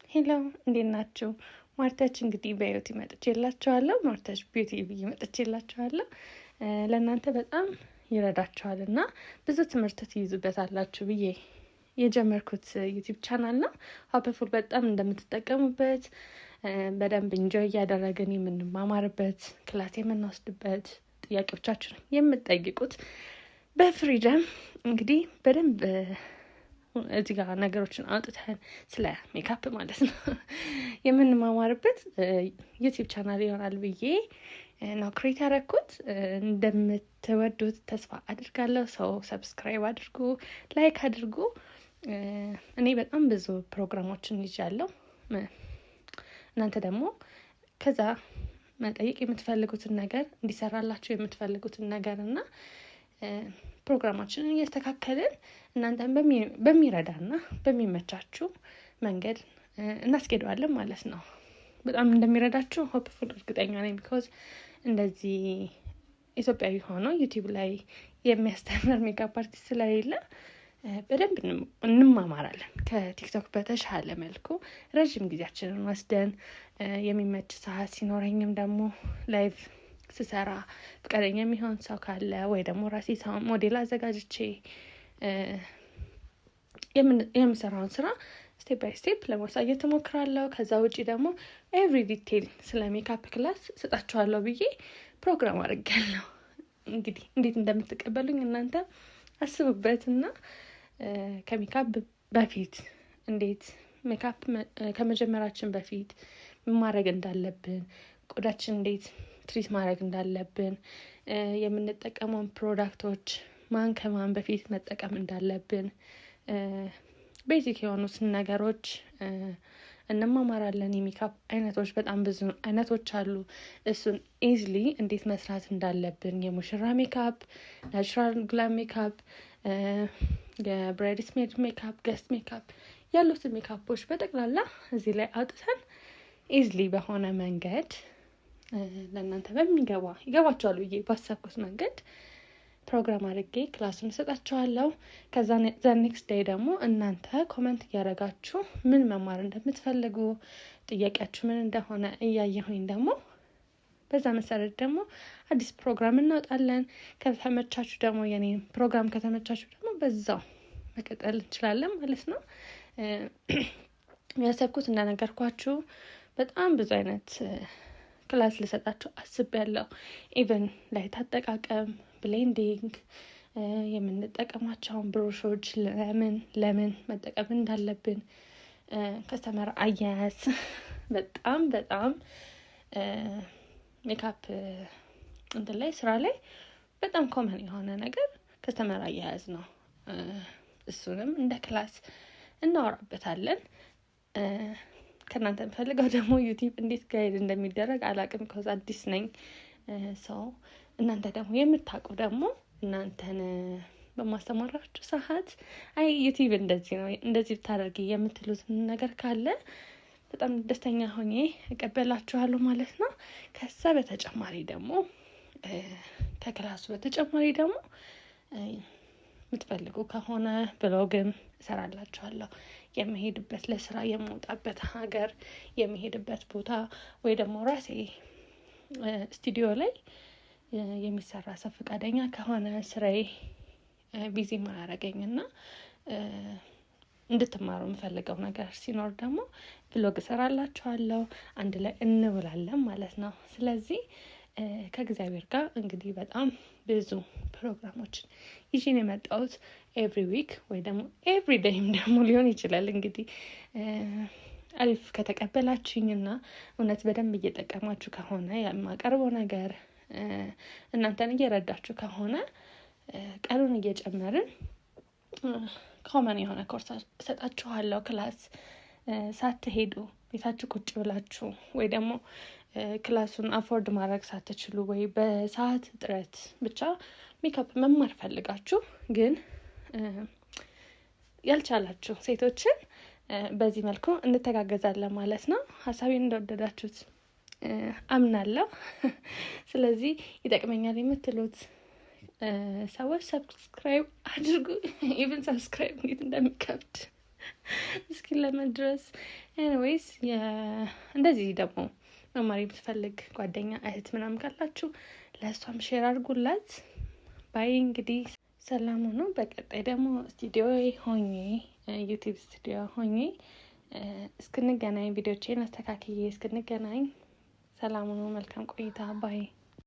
ሄሎ እንዴት ናችሁ? ማርታች እንግዲህ በህይወት መጥቼላችኋለሁ። ማርታች ቢዩቲ ብዬ መጥቼላችኋለሁ። ለእናንተ በጣም ይረዳችኋል እና ብዙ ትምህርት ትይዙበታላችሁ ብዬ የጀመርኩት ዩቲዩብ ቻናል ነው። ሆፕፉል በጣም እንደምትጠቀሙበት በደንብ ኢንጆይ እያደረግን የምንማማርበት ክላስ የምንወስድበት ጥያቄዎቻችሁን የምትጠይቁት በፍሪደም እንግዲህ በደንብ እዚህ ጋር ነገሮችን አውጥተን ስለ ሜካፕ ማለት ነው የምንማማርበት ዩቲዩብ ቻናል ይሆናል ብዬ ነው ክሬት ያደረኩት። እንደምትወዱት ተስፋ አድርጋለሁ። ሰው ሰብስክራይብ አድርጉ፣ ላይክ አድርጉ። እኔ በጣም ብዙ ፕሮግራሞችን ይዣለሁ። እናንተ ደግሞ ከዛ መጠየቅ የምትፈልጉትን ነገር እንዲሰራላችሁ የምትፈልጉትን ነገር እና ፕሮግራማችንን እያስተካከልን እናንተን በሚረዳና በሚመቻችሁ መንገድ እናስኬደዋለን ማለት ነው። በጣም እንደሚረዳችሁ ሆፕፉል እርግጠኛ ነኝ። ቢኮዝ እንደዚህ ኢትዮጵያዊ ሆኖ ዩቲዩብ ላይ የሚያስተምር ሜካፕ አርቲስት ስለሌለ በደንብ እንማማራለን። ከቲክቶክ በተሻለ መልኩ ረዥም ጊዜያችንን ወስደን የሚመች ሰዓት ሲኖረኝም ደግሞ ላይቭ ስሰራ ፍቃደኛ የሚሆን ሰው ካለ ወይ ደግሞ ራሴ ሰው ሞዴል አዘጋጅቼ የምሰራውን ስራ ስቴፕ ባይ ስቴፕ ለማሳየት እሞክራለሁ። ከዛ ውጪ ደግሞ ኤቭሪ ዲቴል ስለ ሜካፕ ክላስ ሰጣችኋለሁ ብዬ ፕሮግራም አድርጌያለሁ። እንግዲህ እንዴት እንደምትቀበሉኝ እናንተ አስቡበትና ከሜካፕ በፊት እንዴት ሜካፕ ከመጀመራችን በፊት ምን ማድረግ እንዳለብን፣ ቆዳችን እንዴት ትሪት ማድረግ እንዳለብን፣ የምንጠቀመውን ፕሮዳክቶች ማን ከማን በፊት መጠቀም እንዳለብን ቤዚክ የሆኑትን ነገሮች እንማማራለን። የሜካፕ አይነቶች በጣም ብዙ አይነቶች አሉ። እሱን ኢዝሊ እንዴት መስራት እንዳለብን የሙሽራ ሜካፕ፣ ናቹራል ግላም ሜካፕ፣ የብራይድስሜድ ሜካፕ፣ ገስት ሜካፕ ያሉትን ሜካፖች በጠቅላላ እዚህ ላይ አውጥተን ኢዝሊ በሆነ መንገድ ለእናንተ ይገባችኋል ብዬ ባሰብኩት መንገድ ፕሮግራም አድርጌ ክላሱን እሰጣችኋለሁ። ከዛ ኔክስት ዴይ ደግሞ እናንተ ኮመንት እያደረጋችሁ ምን መማር እንደምትፈልጉ ጥያቄያችሁ ምን እንደሆነ እያየሁኝ ደግሞ በዛ መሰረት ደግሞ አዲስ ፕሮግራም እናወጣለን። ከተመቻችሁ ደግሞ የኔ ፕሮግራም ከተመቻችሁ ደግሞ በዛው መቀጠል እንችላለን ማለት ነው። ያሰብኩት እንደነገርኳችሁ በጣም ብዙ አይነት ክላስ ልሰጣችሁ አስቤያለሁ። ኢቨን ላይት አጠቃቀም፣ ብሌንዲንግ፣ የምንጠቀማቸውን ብሩሾች ለምን መጠቀም እንዳለብን፣ ከስተመር አያያዝ በጣም ሜካፕ እንትን ላይ ስራ ላይ በጣም ኮመን የሆነ ነገር ከስተመር አያያዝ ነው። እሱንም እንደ ክላስ እናወራበታለን። ከእናንተ የምፈልገው ደግሞ ዩቲዩብ እንዴት ጋይድ እንደሚደረግ አላቅም። ከዛ አዲስ ነኝ። ሰው እናንተ ደግሞ የምታውቁ ደግሞ እናንተን በማስተማራችሁ ሰዓት አይ ዩቲዩብ እንደዚህ ነው እንደዚህ ብታደርጊ የምትሉትን ነገር ካለ በጣም ደስተኛ ሆኜ እቀበላችኋለሁ ማለት ነው። ከዛ በተጨማሪ ደግሞ ከክላሱ በተጨማሪ ደግሞ የምትፈልጉ ከሆነ ብሎግም እሰራላችኋለሁ። የምሄድበት ለስራ የምወጣበት ሀገር የምሄድበት ቦታ ወይ ደግሞ ራሴ ስቱዲዮ ላይ የሚሰራ ሰው ፈቃደኛ ከሆነ ስራዬ ቢዚ ማያረገኝ እና እንድትማሩ የምፈልገው ነገር ሲኖር ደግሞ ብሎግ እሰራላችኋለሁ። አንድ ላይ እንውላለን ማለት ነው። ስለዚህ ከእግዚአብሔር ጋር እንግዲህ በጣም ብዙ ፕሮግራሞችን ይዤ ነው የመጣሁት። ኤቭሪ ዊክ ወይ ደግሞ ኤቭሪ ዴይም ደግሞ ሊሆን ይችላል። እንግዲህ አሪፍ ከተቀበላችሁኝና እውነት በደንብ እየጠቀማችሁ ከሆነ የማቀርበው ነገር እናንተን እየረዳችሁ ከሆነ ቀኑን እየጨመርን ኮመን የሆነ ኮርስ እሰጣችኋለሁ። ክላስ ሳትሄዱ ቤታችሁ ቁጭ ብላችሁ ወይ ደግሞ ክላሱን አፎርድ ማድረግ ሳትችሉ ወይ በሰዓት እጥረት ብቻ ሜካፕ መማር ፈልጋችሁ ግን ያልቻላችሁ ሴቶችን በዚህ መልኩ እንተጋገዛለን ማለት ነው። ሀሳቤን እንደወደዳችሁት አምናለሁ። ስለዚህ ይጠቅመኛል የምትሉት ሰዎች ሰብስክራይብ አድርጉ። ኢቭን ሰብስክራይብ እንዴት እንደሚከብድ እስኪ ለመድረስ ኤኒዌይስ እንደዚህ ደግሞ መማር የምትፈልግ ጓደኛ እህት ምናምን ካላችሁ ለእሷም ሼር አድርጉላት። ባይ እንግዲህ ሰላም ሆኖ በቀጣይ ደግሞ ስቱዲዮ ሆኜ ዩቲዩብ ስቱዲዮ ሆኜ እስክንገናኝ ቪዲዮቼን አስተካክዬ እስክንገናኝ ሰላም ሆኖ መልካም ቆይታ ባይ